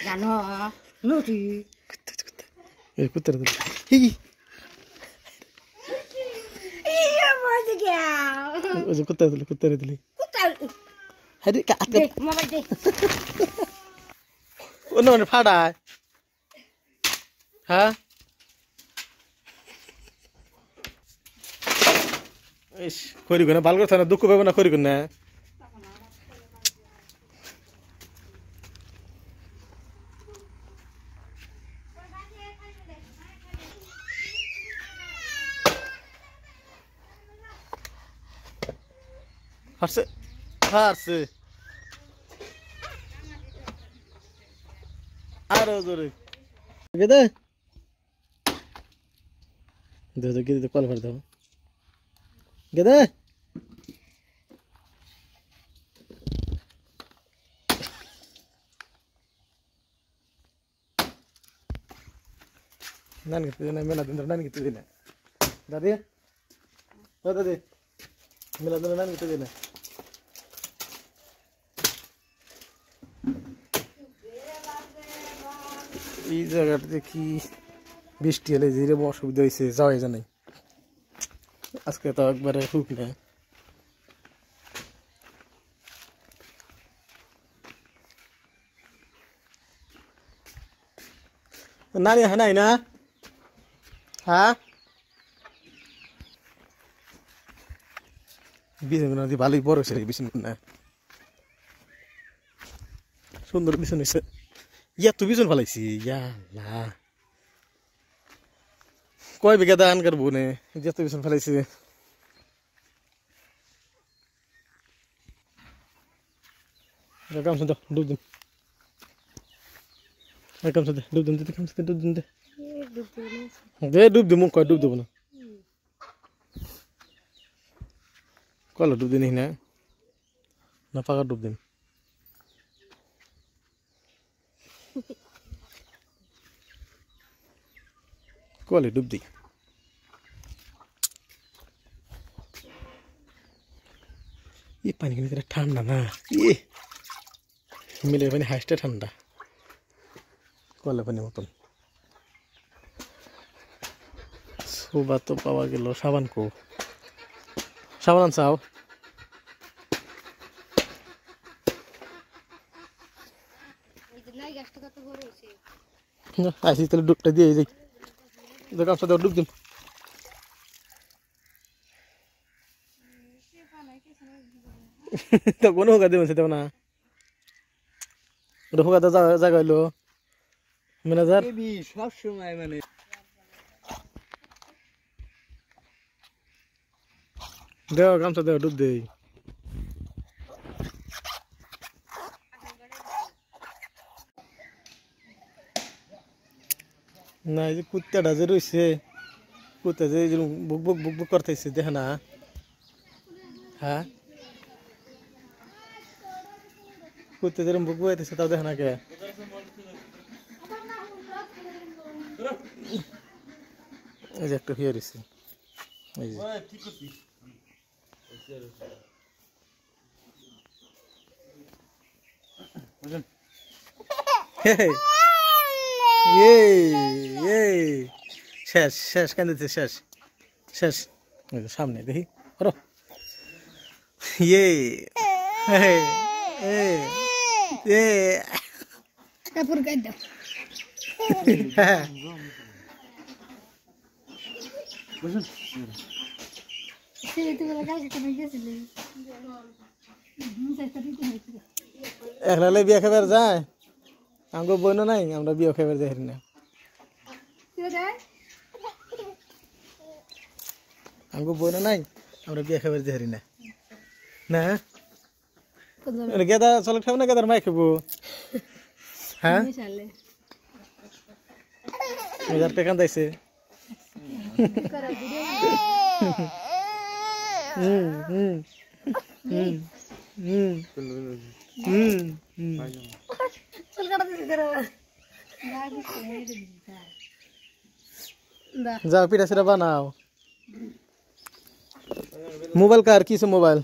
জানো নুটি এই কুত্তার দিল হিগি ইয়া মজ গয়া ওই যে কুত্তার দিল কুত্তা আরে কাট দে মোবাইল দে ওনে ওনে ফাড়ায় হ্যাঁ ইস করি না ভালো কথা না দুঃখ পাবে না করি না হাসে হাসে আরো জোরে গেদে দে গেদে কল ভর দাও গেদে নান গিতে না মেলা দিন নান গিতে দিনা দাদি ও দাদি মেলা দিন নান গিতে দিনা এই জায়গাটাতে কি বৃষ্টি হলে যেরকম অসুবিধা হয়েছে যাওয়াই জানাই আজকে তো একবারে হুক না নানি নাই না হ্যাঁ বিছান ভালোই বড় হয়েছে বিছান না সুন্দর বিছান হয়েছে ইয়া তুই বিছান ফেলাইছি ইয়া না কয় বিঘা ধান করবো নে যত বিছান ফেলাইছি কাম শুনতো ডুব দিন কাম শুনতে ডুব দিন কাম শুনতে ডুব দিন দে ডুব দি মুখ কয় ডুব দেবো না কলো ডুব দিন না পাকা ডুব দিন কলে ডুব দি ये पानी के नीचे ठंडा ना ये मिले पानी हाइस्टे ठंडा कले पानी मतन सुबह तो पावा गेलो साबान को साबान चाओ आइसी तले डुबटा दिए जाई देखा सब डुब दिम तो कोनो होगा दे मनसे तो ना होगा तो जागा लो मैनेजर ये भी सब समय मैंने देओ काम से देओ डुब दे ना ये कुत्ता डाजे रोइसे कुत्ता जे बुक बुक बुक बुक करतेছে देख ना हां कुत्ते जरम बुक बुआइतेছে তাও দেখ না কে এই যে একটা হিয়ারিছে এই যে ওই ঠিক করছিস বুঝুন ये शेष शेष कहते शेष शेष सामने देखी करो ये কাপড় গাই দাও বুঝুন সেটা তো লাগা যেতে গেছিল একলা লে বিয়া খাবার যায় আমগো বইনো নাই আমরা বিয়া খাবার যাই না কি যায় আমগো বইনো নাই আমরা বিয়া খাবার যাই না না এনে গেদা চলে খাব না গেদার মাই খাবো হ্যাঁ চলে মেজার পেকান দাইছে করা ভিডিও হুম চুল কাটা দিছি করে যাও পিঠা সিরা বানাও মোবাইল কার কিসে মোবাইল